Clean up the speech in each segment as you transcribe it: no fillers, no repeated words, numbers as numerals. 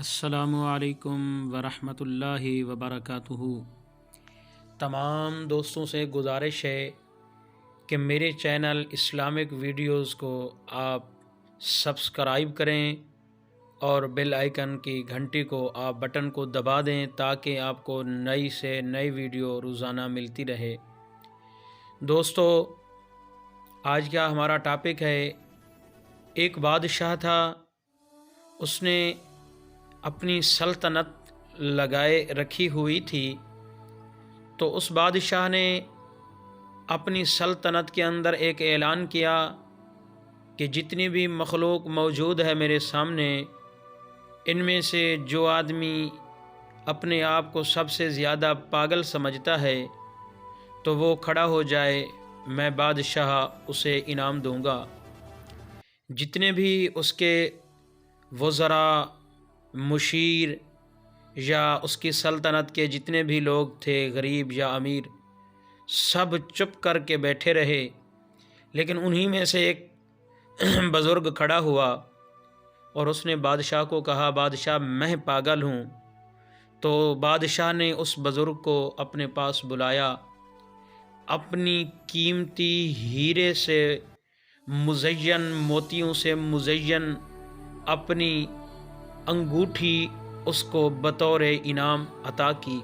अस्सलामुअलैकुम वरहमतुल्लाहि वबरकातुहू। तमाम दोस्तों से गुजारिश है कि मेरे चैनल इस्लामिक वीडियोस को आप सब्सक्राइब करें और बेल आइकन की घंटी को आप बटन को दबा दें ताकि आपको नई से नई वीडियो रोज़ाना मिलती रहे। दोस्तों, आज का हमारा टॉपिक है, एक बादशाह था, उसने अपनी सल्तनत लगाए रखी हुई थी। तो उस बादशाह ने अपनी सल्तनत के अंदर एक ऐलान किया कि जितनी भी मखलूक मौजूद है मेरे सामने, इनमें से जो आदमी अपने आप को सबसे ज़्यादा पागल समझता है तो वो खड़ा हो जाए, मैं बादशाह उसे इनाम दूंगा। जितने भी उसके वज़रा, मुशीर या उसकी सल्तनत के जितने भी लोग थे, गरीब या अमीर, सब चुप करके बैठे रहे। लेकिन उन्हीं में से एक बुज़ुर्ग खड़ा हुआ और उसने बादशाह को कहा, बादशाह मैं पागल हूँ। तो बादशाह ने उस बुज़ुर्ग को अपने पास बुलाया, अपनी कीमती हीरे से मुज़य्यन, मोतियों से मुज़य्यन अपनी अंगूठी उसको बतौर इनाम अता की।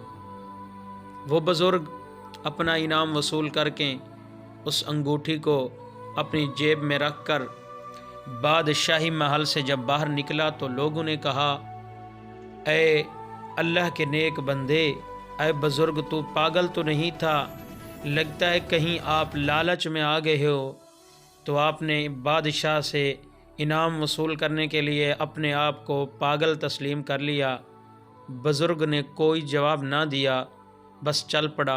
वो बुज़ुर्ग अपना इनाम वसूल करके उस अंगूठी को अपनी जेब में रख कर बादशाही महल से जब बाहर निकला तो लोगों ने कहा, ऐ अल्लाह के नेक बंदे, ऐ बुज़ुर्ग, तू पागल तो नहीं था, लगता है कहीं आप लालच में आ गए हो, तो आपने बादशाह से इनाम वसूल करने के लिए अपने आप को पागल तस्लीम कर लिया। बुज़ुर्ग ने कोई जवाब ना दिया, बस चल पड़ा।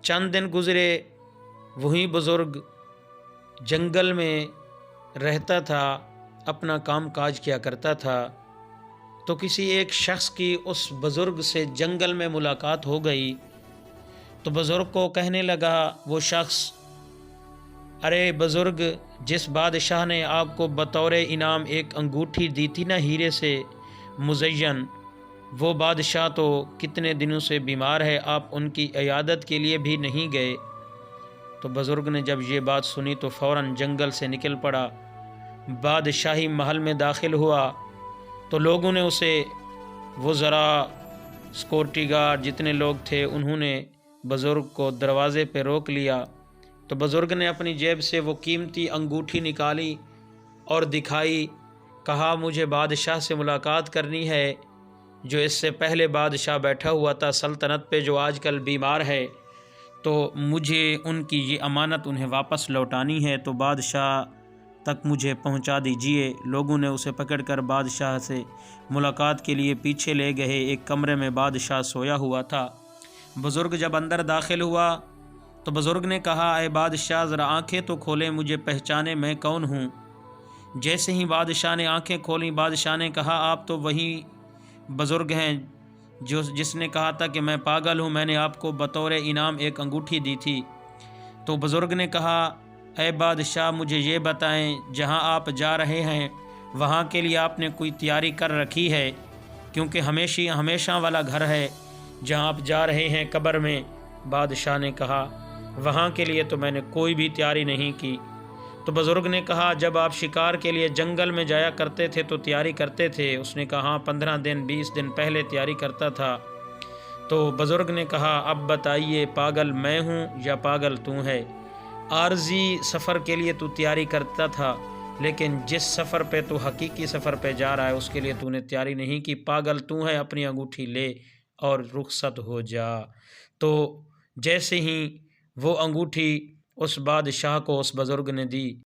चंद दिन गुज़रे, वही बुज़ुर्ग जंगल में रहता था, अपना काम काज किया करता था। तो किसी एक शख्स की उस बुज़ुर्ग से जंगल में मुलाकात हो गई। तो बुज़ुर्ग को कहने लगा वो शख्स, अरे बुज़ुर्ग, जिस बादशाह ने आपको बतौर इनाम एक अंगूठी दी थी ना हीरे से मुज़य्यन, वो बादशाह तो कितने दिनों से बीमार है, आप उनकी इयादत के लिए भी नहीं गए। तो बुज़ुर्ग ने जब ये बात सुनी तो फ़ौरन जंगल से निकल पड़ा, बादशाही महल में दाखिल हुआ। तो लोगों ने उसे, वज़रा, सिक्योरिटी गार्ड जितने लोग थे, उन्होंने बुज़ुर्ग को दरवाज़े पे रोक लिया। तो बुज़ुर्ग ने अपनी जेब से वो कीमती अंगूठी निकाली और दिखाई, कहा, मुझे बादशाह से मुलाकात करनी है, जो इससे पहले बादशाह बैठा हुआ था सल्तनत पे, जो आजकल बीमार है, तो मुझे उनकी ये अमानत उन्हें वापस लौटानी है, तो बादशाह तक मुझे पहुंचा दीजिए। लोगों ने उसे पकड़कर बादशाह से मुलाकात के लिए पीछे ले गए। एक कमरे में बादशाह सोया हुआ था। बुज़ुर्ग जब अंदर दाखिल हुआ तो बुज़ुर्ग ने कहा, ऐ बादशाह, ज़रा आँखें तो खोलें, मुझे पहचाने मैं कौन हूँ। जैसे ही बादशाह ने आँखें खोलीं, बादशाह ने कहा, आप तो वही बुज़ुर्ग हैं जिसने कहा था कि मैं पागल हूँ, मैंने आपको बतौर इनाम एक अंगूठी दी थी। तो बुज़ुर्ग ने कहा, ऐ बादशाह, मुझे ये बताएं, जहाँ आप जा रहे हैं वहाँ के लिए आपने कोई तैयारी कर रखी है? क्योंकि हमेशा वाला घर है जहाँ आप जा रहे हैं, कब्र में। बादशाह ने कहा, वहाँ के लिए तो मैंने कोई भी तैयारी नहीं की। तो बुज़ुर्ग ने कहा, जब आप शिकार के लिए जंगल में जाया करते थे तो तैयारी करते थे? उसने कहा, हाँ, 15 दिन 20 दिन पहले तैयारी करता था। तो बुज़ुर्ग ने कहा, अब बताइए, पागल मैं हूँ या पागल तू है? आर्जी सफ़र के लिए तू तैयारी करता था, लेकिन जिस सफ़र पे तू हकीकी सफ़र पे जा रहा है उसके लिए तूने तैयारी नहीं की। पागल तू है, अपनी अंगूठी ले और रुखसत हो जा। तो जैसे ही वो अंगूठी उस बादशाह को उस बुज़ुर्ग ने दी,